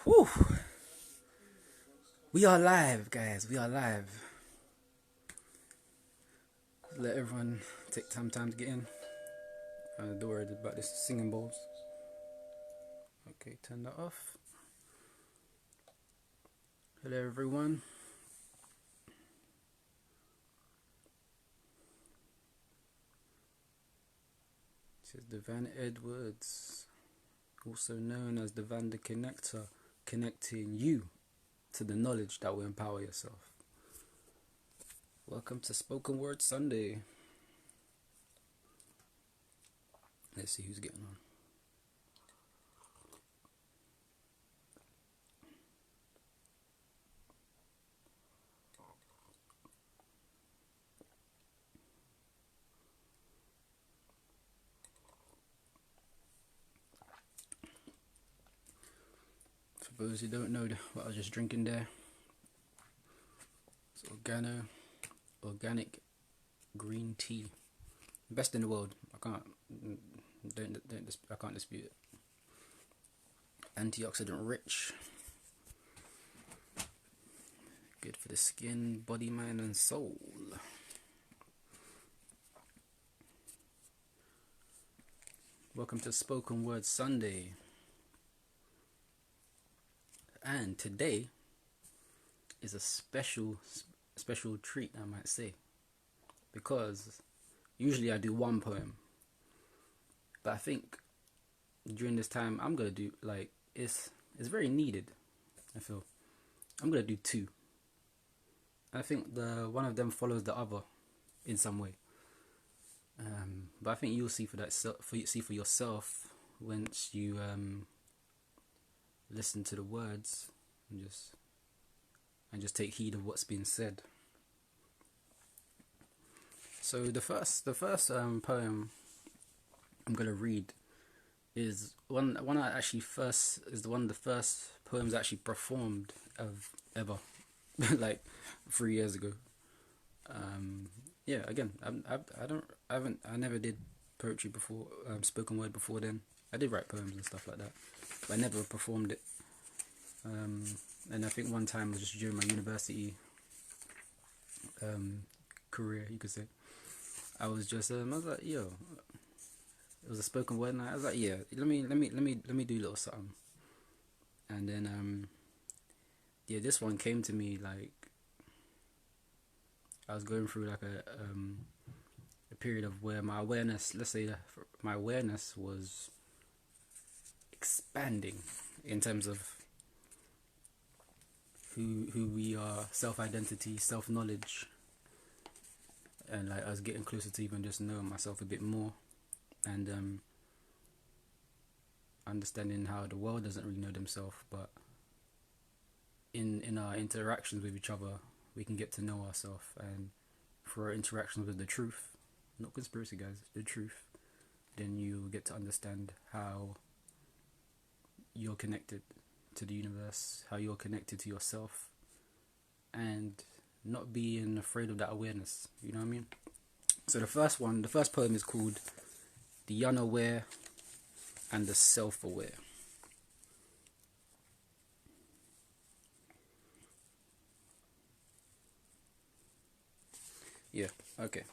Whew. We are live, guys. We are live. Let everyone take some time to get in. Don't worry about this singing bowls. Okay, turn that off. Hello, everyone. This is Devann Edwards, also known as Devann the Connector, connecting you to the knowledge that will empower yourself. Welcome to Spoken Word Sunday. Let's see who's getting on. For those who don't know what I was just drinking there, it's organic green tea, best in the world. I can't dispute it. Antioxidant rich, good for the skin, body, mind, and soul. Welcome to Spoken Word Sunday. And today is a special treat, I might say, because usually I do one poem, but I think during this time I'm gonna do, like, it's very needed. I feel I'm gonna do two. I think the one of them follows the other in some way, but I think you'll see for yourself once you listen to the words and just take heed of what's being said. So the first poem I'm gonna read is one I actually one of the first poems I actually performed of ever, like 3 years ago. Yeah, again, I never did poetry before, spoken word before then. I did write poems and stuff like that, but I never performed it. And I think one time was just during my university career, you could say. I was like, yo, it was a spoken word night. I was like, yeah, let me do a little something. And then yeah, this one came to me like I was going through like a period of where my awareness, let's say my awareness was expanding in terms of who we are, self-identity, self-knowledge, and like I was getting closer to even just knowing myself a bit more, and understanding how the world doesn't really know themselves, but in our interactions with each other we can get to know ourselves, and for our interactions with the truth, not conspiracy guys, the truth, then you get to understand how you're connected to the universe, how you're connected to yourself, and not being afraid of that awareness, you know what I mean? So the first poem is called The Unaware and the Self-Aware. Yeah, okay.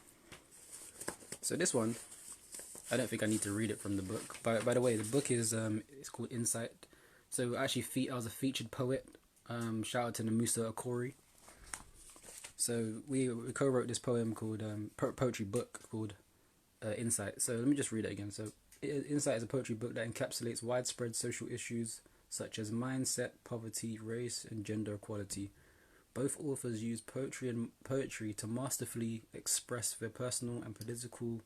So this one, I don't think I need to read it from the book. By the way, the book is it's called Insight. So actually, I was a featured poet. Shout out to Namusa Okori. So we co-wrote this poem called poetry book called Insight. So let me just read it again. So Insight is a poetry book that encapsulates widespread social issues such as mindset, poverty, race, and gender equality. Both authors use poetry to masterfully express their personal and political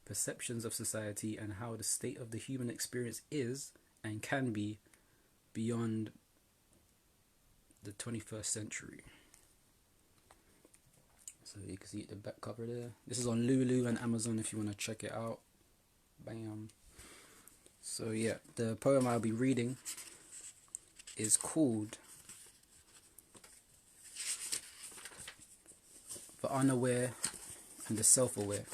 perceptions of society and how the state of the human experience is and can be beyond the 21st century. So you can see the back cover there. This is on Lulu and Amazon if you want to check it out. Bam. So yeah, the poem I'll be reading is called The Unaware and the Self-Aware.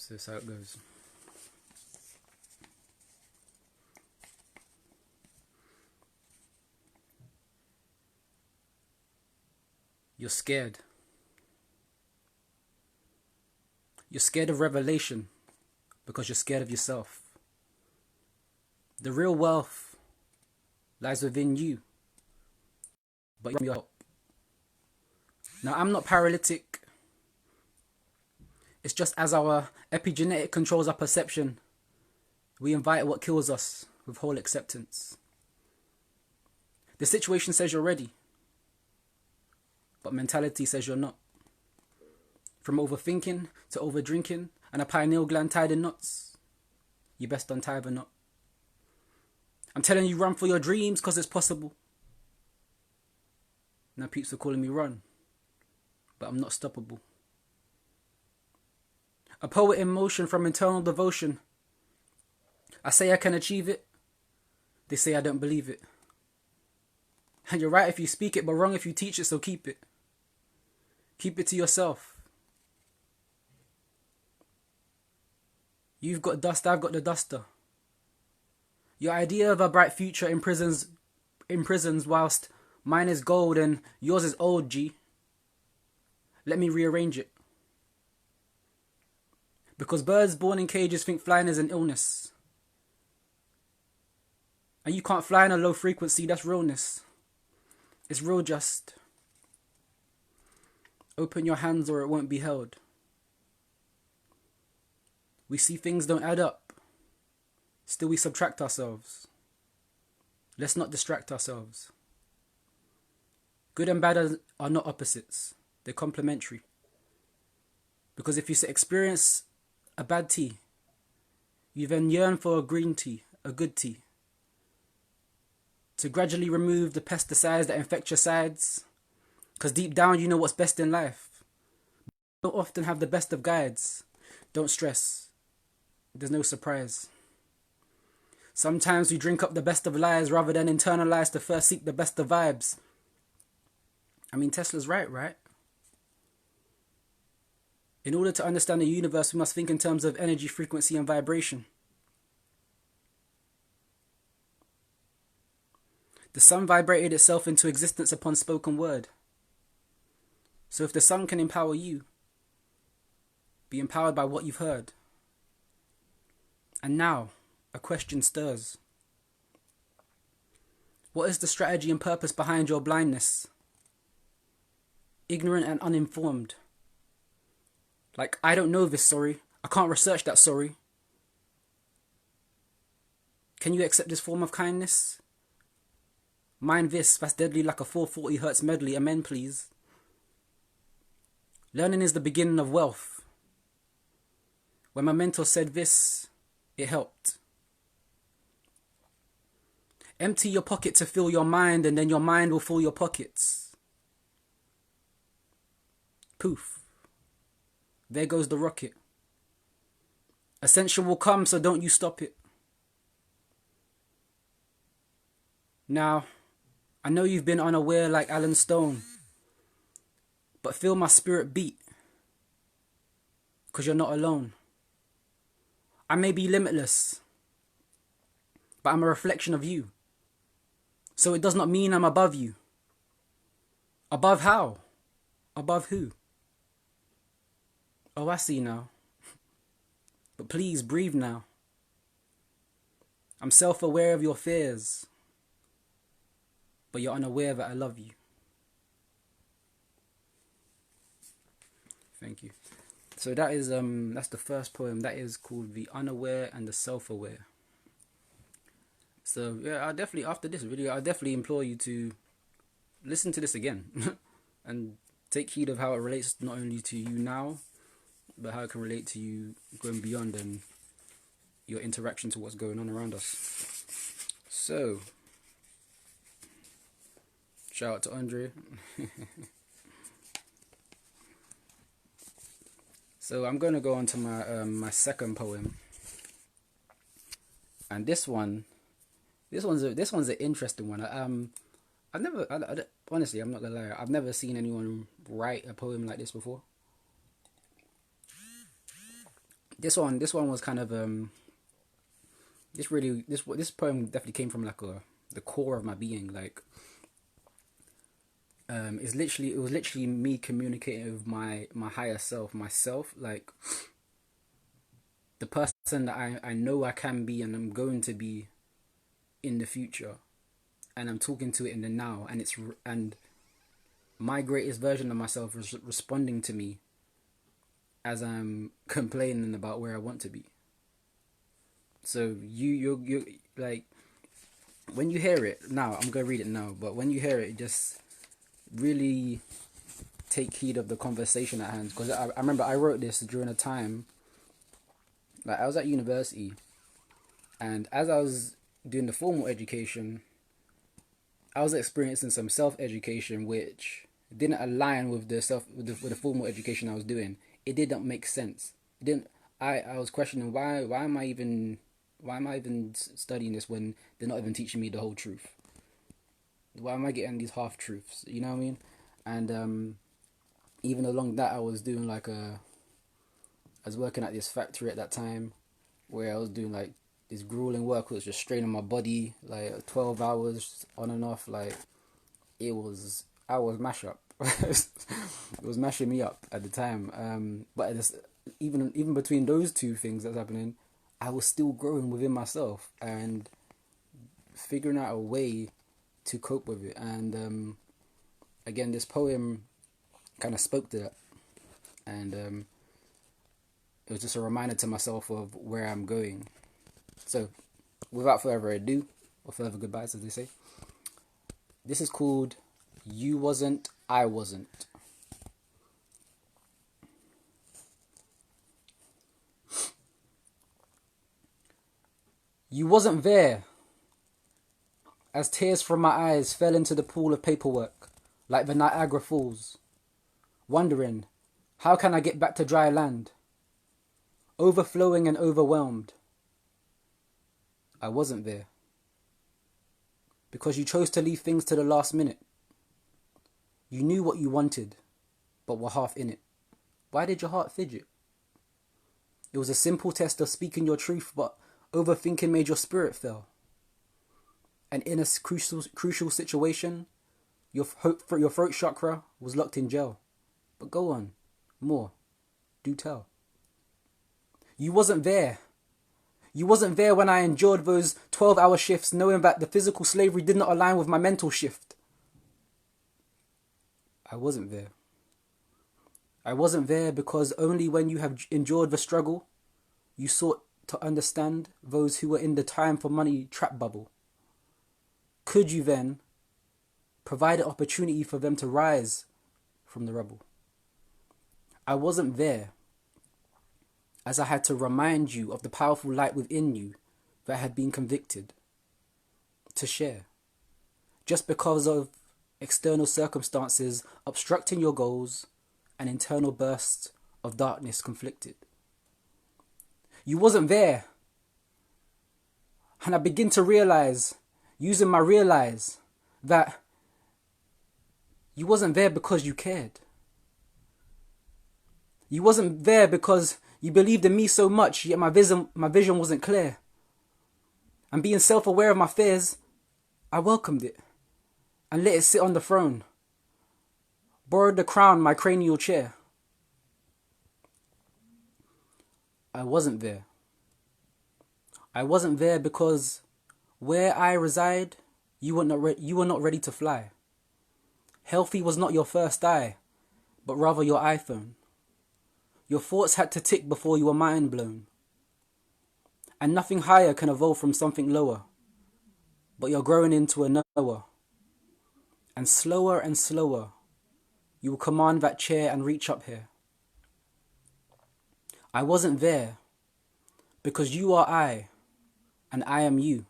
So that's how it goes. You're scared. You're scared of revelation because you're scared of yourself. The real wealth lies within you, but you help. Now, I'm not paralytic. It's just as our epigenetic controls our perception, we invite what kills us with whole acceptance. The situation says you're ready, but mentality says you're not. From overthinking to overdrinking and a pineal gland tied in knots, you best untie the knot. I'm telling you, run for your dreams because it's possible. Now peeps are calling me run, but I'm not stoppable. A poet in motion from internal devotion. I say I can achieve it. They say I don't believe it. And you're right if you speak it, but wrong if you teach it, so keep it. Keep it to yourself. You've got dust, I've got the duster. Your idea of a bright future imprisons whilst mine is gold and yours is old, G. Let me rearrange it. Because birds born in cages think flying is an illness. And you can't fly in a low frequency, that's realness. It's real just. Open your hands or it won't be held. We see things don't add up. Still we subtract ourselves. Let's not distract ourselves. Good and bad are not opposites. They're complementary. Because if you experience a bad tea, you then yearn for a green tea, a good tea. To gradually remove the pesticides that infect your sides. Because deep down you know what's best in life. Don't often have the best of guides. Don't stress. There's no surprise. Sometimes we drink up the best of lies rather than internalize to first seek the best of vibes. I mean, Tesla's right? In order to understand the universe, we must think in terms of energy, frequency, and vibration. The sun vibrated itself into existence upon spoken word. So if the sun can empower you, be empowered by what you've heard. And now, a question stirs. What is the strategy and purpose behind your blindness? Ignorant and uninformed. Like, I don't know this, sorry. I can't research that, sorry. Can you accept this form of kindness? Mind this, that's deadly like a 440 hertz medley, amen please. Learning is the beginning of wealth. When my mentor said this, it helped. Empty your pocket to fill your mind, and then your mind will fill your pockets. Poof. There goes the rocket. Ascension will come, so don't you stop it. Now, I know you've been unaware like Alan Stone, but feel my spirit beat, 'cause you're not alone. I may be limitless, but I'm a reflection of you. So it does not mean I'm above you. Above how? Above who? Oh, I see now. But please breathe now. I'm self-aware of your fears, but you're unaware that I love you. Thank you. So that is that's the first poem. That is called The Unaware and the Self-Aware. So yeah, I definitely, after this video, I definitely implore you to listen to this again and take heed of how it relates not only to you now, but how it can relate to you going beyond and your interaction to what's going on around us. So, shout out to Andre. So I'm going to go on to my my second poem, and this one's an interesting one. Honestly, I'm not gonna lie, I've never seen anyone write a poem like this before. This one was kind of this poem definitely came from like the core of my being. Like it was literally me communicating with my higher self, myself, like the person that I know I can be and I'm going to be in the future, and I'm talking to it in the now, and my greatest version of myself is responding to me as I'm complaining about where I want to be. So you like, when you hear it now, I'm gonna read it now, but when you hear it, just really take heed of the conversation at hand, because I remember I wrote this during a time, like I was at university, and as I was doing the formal education, I was experiencing some self-education which didn't align with with the formal education I was doing. It didn't make sense. It didn't. I was questioning why am I even studying this when they're not even teaching me the whole truth? Why am I getting these half truths? You know what I mean? And even along that, I was doing I was working at this factory at that time, where I was doing like this grueling work, which was just straining my body, like 12 hours on and off. Like I was mash up. It was mashing me up at the time. But even between those two things that's happening, I was still growing within myself and figuring out a way to cope with it. And again, this poem kind of spoke to that, and it was just a reminder to myself of where I'm going. So, without further ado, or further goodbyes, as they say, this is called "You Wasn't, I Wasn't." You wasn't there as tears from my eyes fell into the pool of paperwork like the Niagara Falls, wondering, how can I get back to dry land? Overflowing and overwhelmed. I wasn't there. Because you chose to leave things to the last minute. You knew what you wanted, but were half in it. Why did your heart fidget? It was a simple test of speaking your truth, but overthinking made your spirit fail. And in a crucial situation, your throat chakra was locked in jail. But go on, more, do tell. You wasn't there. You wasn't there when I endured those 12-hour shifts, knowing that the physical slavery did not align with my mental shift. I wasn't there. I wasn't there because only when you have endured the struggle, you sought to understand those who were in the time for money trap bubble. Could you then provide an opportunity for them to rise from the rubble? I wasn't there, as I had to remind you of the powerful light within you that had been convicted to share, just because of external circumstances obstructing your goals and internal bursts of darkness conflicted. You wasn't there, and I begin to realize, using my realize, that you wasn't there because you cared. You wasn't there because you believed in me so much, yet my vision wasn't clear. And being self-aware of my fears, I welcomed it and let it sit on the throne. Borrowed the crown, my cranial chair. I wasn't there. I wasn't there because where I reside, you were not ready to fly. Healthy was not your first eye, but rather your iPhone. Your thoughts had to tick before you were mind blown. And nothing higher can evolve from something lower, but you're growing into a knower. And slower, you will command that chair and reach up here. I wasn't there because you are I, and I am you.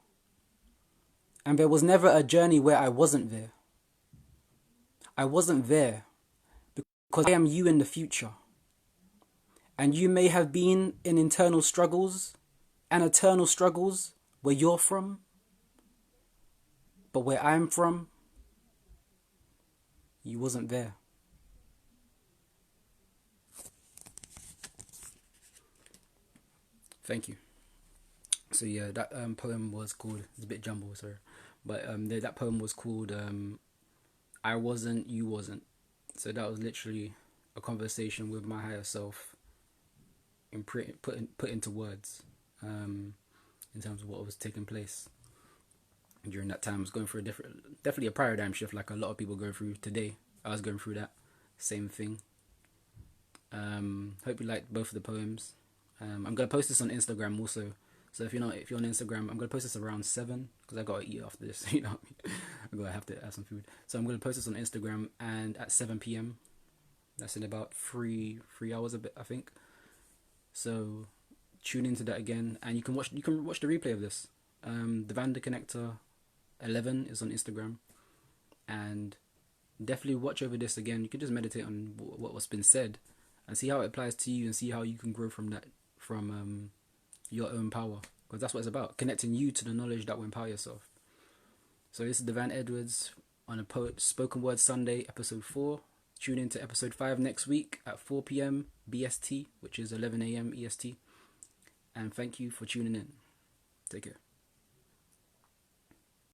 And there was never a journey where I wasn't there. I wasn't there because I am you in the future. And you may have been in internal struggles and eternal struggles where you're from, but where I'm from, you wasn't there. Thank you. So yeah, that poem was called. It's a bit jumbled, sorry, but that poem was called "I wasn't, you wasn't." So that was literally a conversation with my higher self, put into words, in terms of what was taking place during that time. I was going through definitely a paradigm shift, like a lot of people go through today. I was going through that same thing. Hope you liked both of the poems. I'm gonna post this on Instagram also. So if you're on Instagram, I'm gonna post this around 7 because I gotta eat after this. You know, I'm gonna have to have some food. So I'm gonna post this on Instagram and at 7 p.m. That's in about three hours a bit, I think. So tune into that again, and you can watch the replay of this. Devann the Connector 11 is on Instagram, and definitely watch over this again. You can just meditate on what's been said, and see how it applies to you, and see how you can grow from that, from your own power, because that's what it's about, connecting you to the knowledge that will empower yourself. So this is Devann Edwards on a Poet Spoken Word Sunday, episode 4. Tune in to episode 5 next week at 4 p.m. BST, which is 11 a.m. EST. And thank you for tuning in. Take care.